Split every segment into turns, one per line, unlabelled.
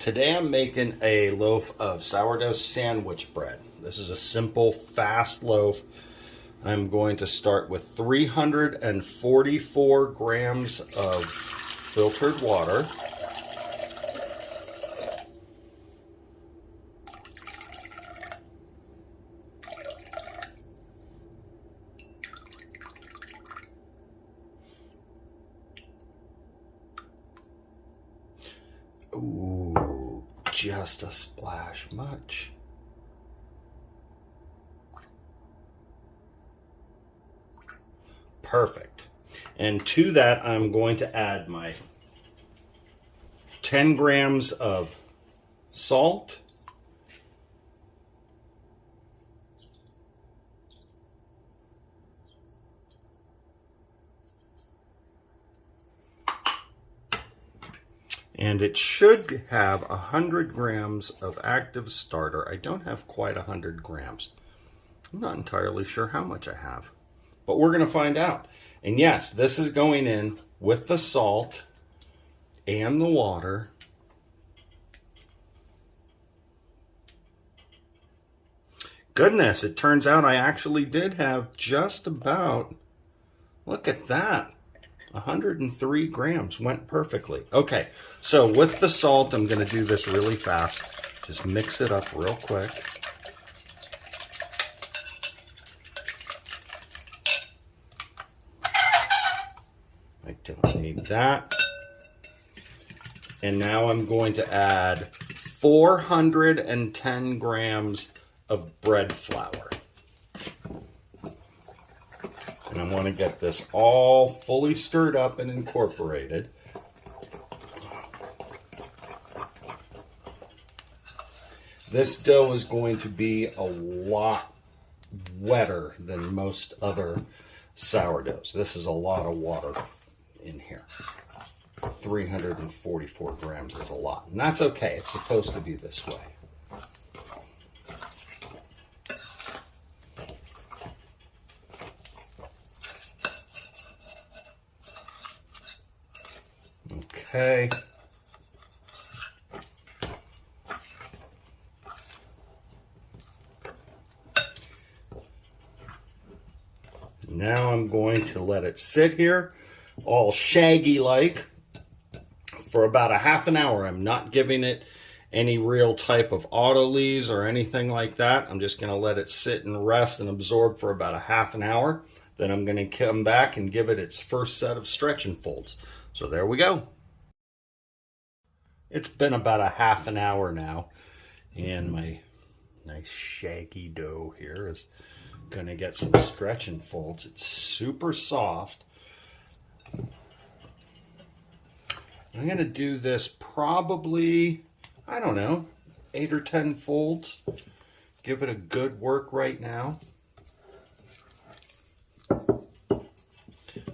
Today I'm making a loaf of sourdough sandwich bread. This is a simple, fast loaf. I'm going to start with 344 grams of filtered water. Ooh, just a splash much. Perfect. And to that, I'm going to add my 10 grams of salt, and it should have 100 grams of active starter. I don't have quite 100 grams. I'm not entirely sure how much I have, but we're going to find out. And yes, this is going in with the salt and the water. Goodness, it turns out I actually did have just about, look at that, 103 grams, went perfectly. Okay, so with the salt, I'm going to do this really fast. Just mix it up real quick. I don't need that. And now I'm going to add 410 grams of bread flour. And I want to get this all fully stirred up and incorporated. This dough is going to be a lot wetter than most other sourdoughs. This is a lot of water in here. 344 grams is a lot. And that's okay. It's supposed to be this way. Okay. Now I'm going to let it sit here all shaggy like for about a half an hour. I'm not giving it any real type of autolyse or anything like that. I'm just going to let it sit and rest and absorb for about a half an hour. Then I'm going to come back and give it its first set of stretch and folds. So there we go. It's been about a half an hour now, and my nice shaggy dough here is going to get some stretch and folds. It's super soft. I'm going to do this probably, I don't know, 8 or 10 folds. Give it a good work right now.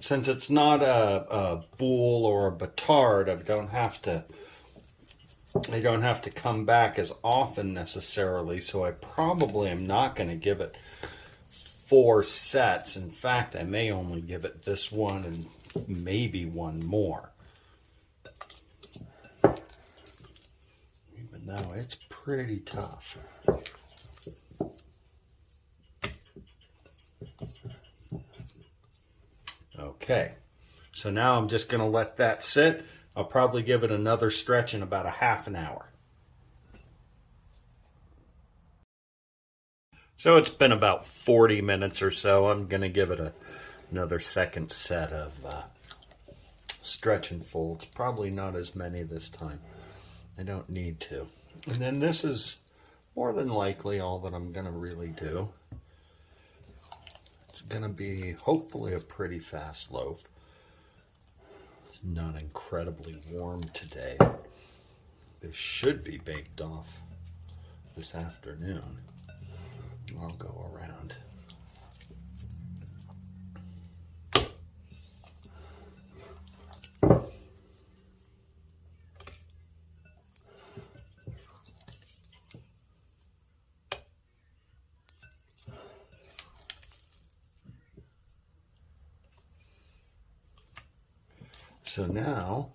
Since it's not a boule or a batard, I don't have to come back as often necessarily, so I probably am not going to give it 4 sets. In fact, I may only give it this one and maybe one more. Even though it's pretty tough. Okay, so now I'm just going to let that sit. I'll probably give it another stretch in about a half an hour. So it's been about 40 minutes or so. I'm going to give it another second set of stretch and folds. Probably not as many this time. I don't need to. And then this is more than likely all that I'm going to really do. It's going to be hopefully a pretty fast loaf. It's not incredibly warm today. This should be baked off this afternoon. I'll go around. So now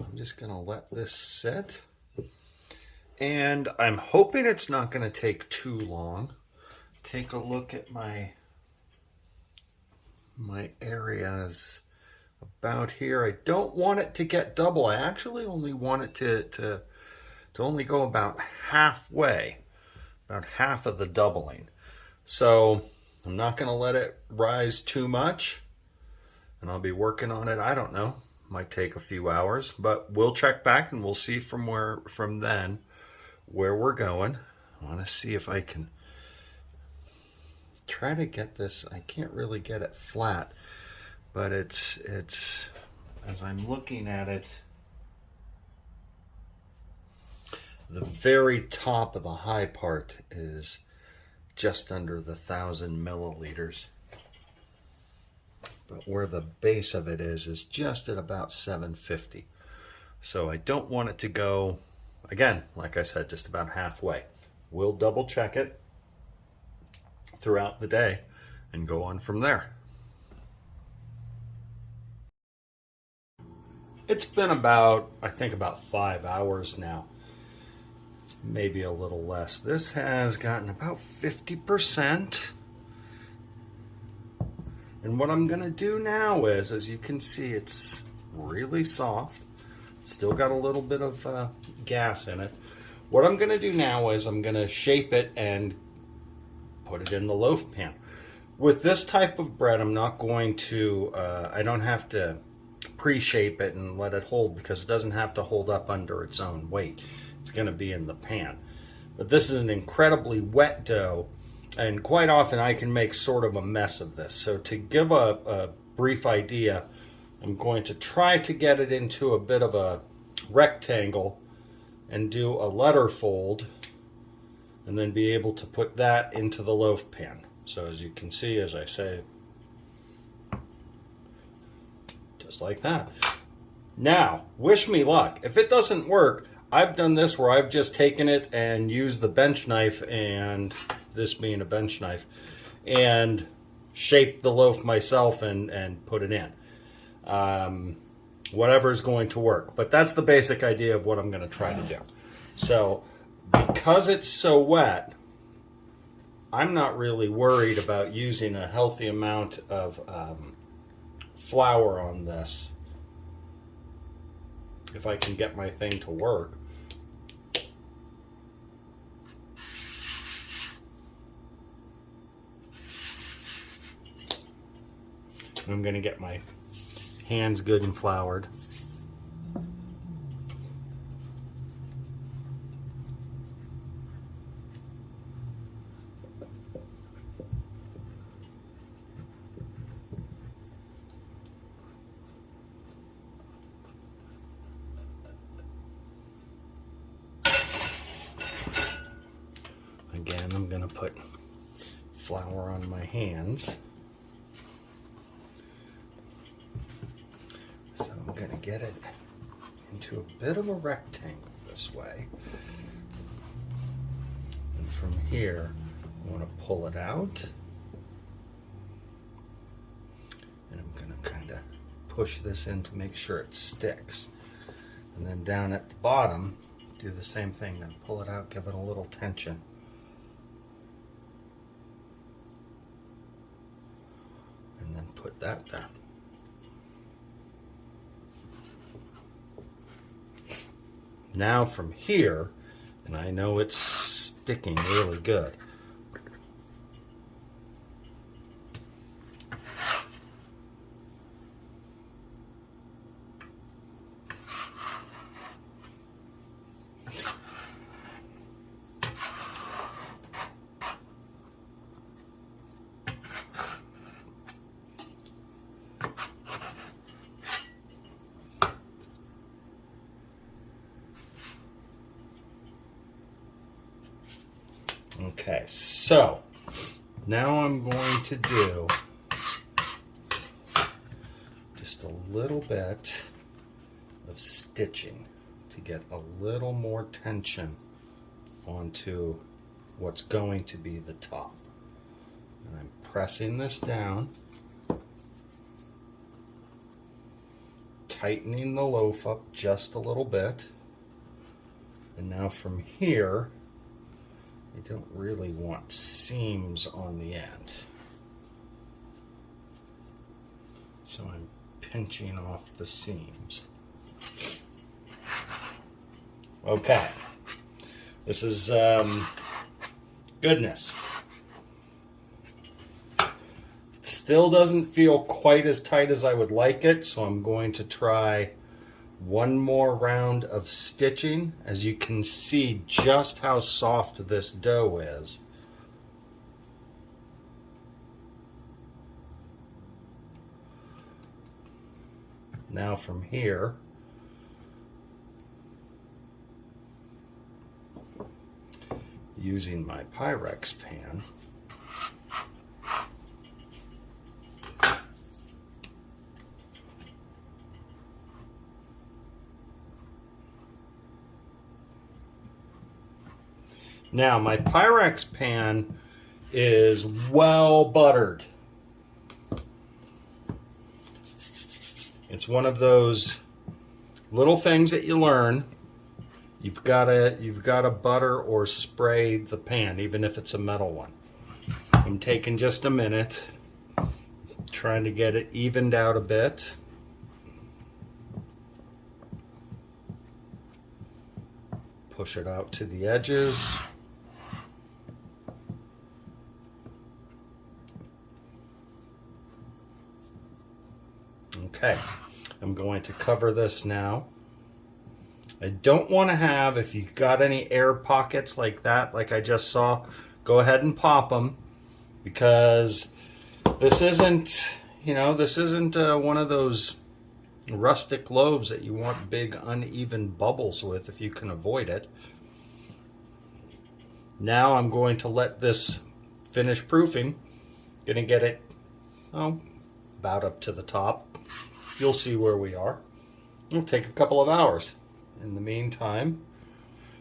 I'm just going to let this sit And I'm hoping it's not going to take too long. Take a look at my areas about here. I don't want it to get double. I actually only want it to only go about halfway, about half of the doubling. So I'm not going to let it rise too much, and I'll be working on it. I don't know, might take a few hours, but we'll check back and we'll see from then where we're going. I want to see if I can try to get this. I can't really get it flat, but it's as I'm looking at it, the very top of the high part is just under the 1,000 milliliters, but where the base of it is just at about 750. So I don't want it to go, again, like I said, just about halfway. We'll double check it throughout the day and go on from there. It's been about, I think about 5 hours now, maybe a little less. This has gotten about 50%. And what I'm going to do now is, as you can see, it's really soft. Still got a little bit of gas in it. What I'm going to do now is I'm going to shape it and put it in the loaf pan. With this type of bread, I'm not going to, I don't have to pre-shape it and let it hold, because it doesn't have to hold up under its own weight. It's going to be in the pan. But this is an incredibly wet dough, and quite often I can make sort of a mess of this. So to give a brief idea, I'm going to try to get it into a bit of a rectangle and do a letter fold, and then be able to put that into the loaf pan. So as you can see, as I say, just like that. Now, wish me luck. If it doesn't work, I've done this where I've just taken it and used the bench knife, and this being a bench knife, and shaped the loaf myself and put it in. Whatever's going to work. But that's the basic idea of what I'm going to try to do. So, because it's so wet, I'm not really worried about using a healthy amount of flour on this, if I can get my thing to work. I'm going to get my hands good and floured. Again, I'm going to put flour on my hands. So I'm going to get it into a bit of a rectangle this way. And from here, I want to pull it out. And I'm going to kind of push this in to make sure it sticks. And then down at the bottom, do the same thing. Then pull it out, give it a little tension. And then put that there. Now from here, and I know it's sticking really good, okay, so now I'm going to do just a little bit of stitching to get a little more tension onto what's going to be the top. And I'm pressing this down, tightening the loaf up just a little bit, And now from here, I don't really want seams on the end. So I'm pinching off the seams. Okay. This is goodness. It still doesn't feel quite as tight as I would like it, so I'm going to try one more round of stitching. As you can see just how soft this dough is. Now from here, using my Pyrex pan, now my Pyrex pan is well buttered. It's one of those little things that you learn. You've got to butter or spray the pan, even if it's a metal one. I'm taking just a minute, trying to get it evened out a bit. Push it out to the edges. Okay, I'm going to cover this now. I don't want to have, if you've got any air pockets like that, like I just saw, go ahead and pop them, because this isn't, this isn't one of those rustic loaves that you want big uneven bubbles with if you can avoid it. Now I'm going to let this finish proofing. Gonna get it, about up to the top. You'll see where we are. It'll take a couple of hours. In the meantime,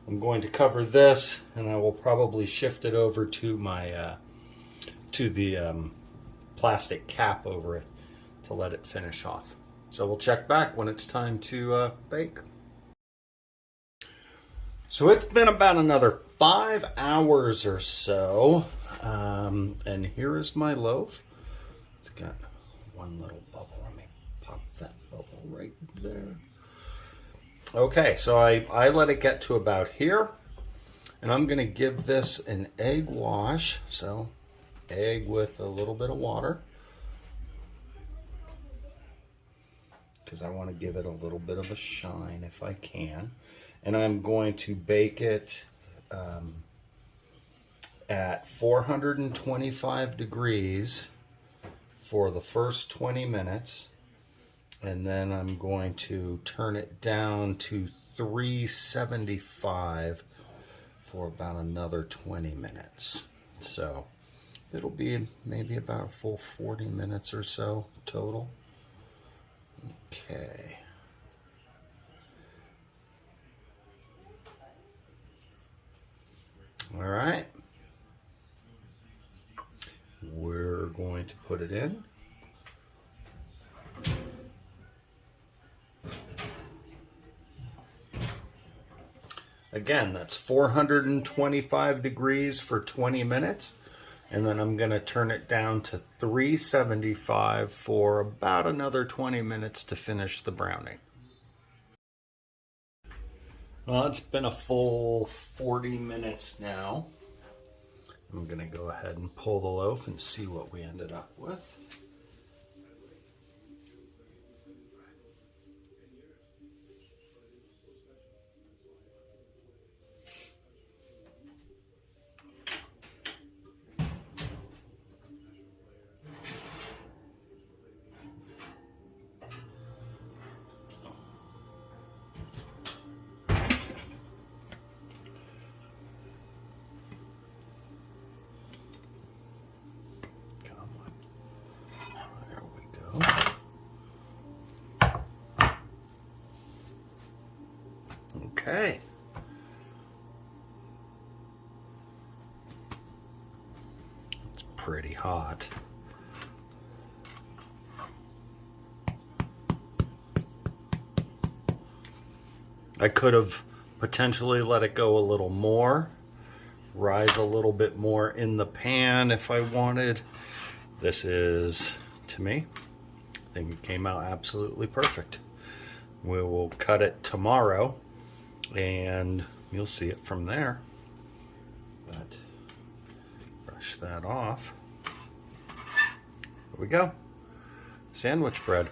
I'm going to cover this, and I will probably shift it over to my to the plastic cap over it to let it finish off. So we'll check back when it's time to bake. So it's been about another 5 hours or so, and here is my loaf. It's got one little bubble. Let me pop that bubble right there. Okay, so I let it get to about here, and I'm going to give this an egg wash. So egg with a little bit of water, because I want to give it a little bit of a shine if I can. And I'm going to bake it at 425 degrees for the first 20 minutes. And then I'm going to turn it down to 375 for about another 20 minutes. So it'll be maybe about a full 40 minutes or so total. Okay. All right. We're going to put it in. Again, that's 425 degrees for 20 minutes. And then I'm going to turn it down to 375 for about another 20 minutes to finish the browning. Well, it's been a full 40 minutes now. I'm going to go ahead and pull the loaf and see what we ended up with. Okay. It's pretty hot. I could have Potentially let it go a little more, rise a little bit more in the pan if I wanted. This is, to me, I think it came out absolutely perfect. We will cut it tomorrow and you'll see it from there. But brush that off. Here we go. Sandwich bread.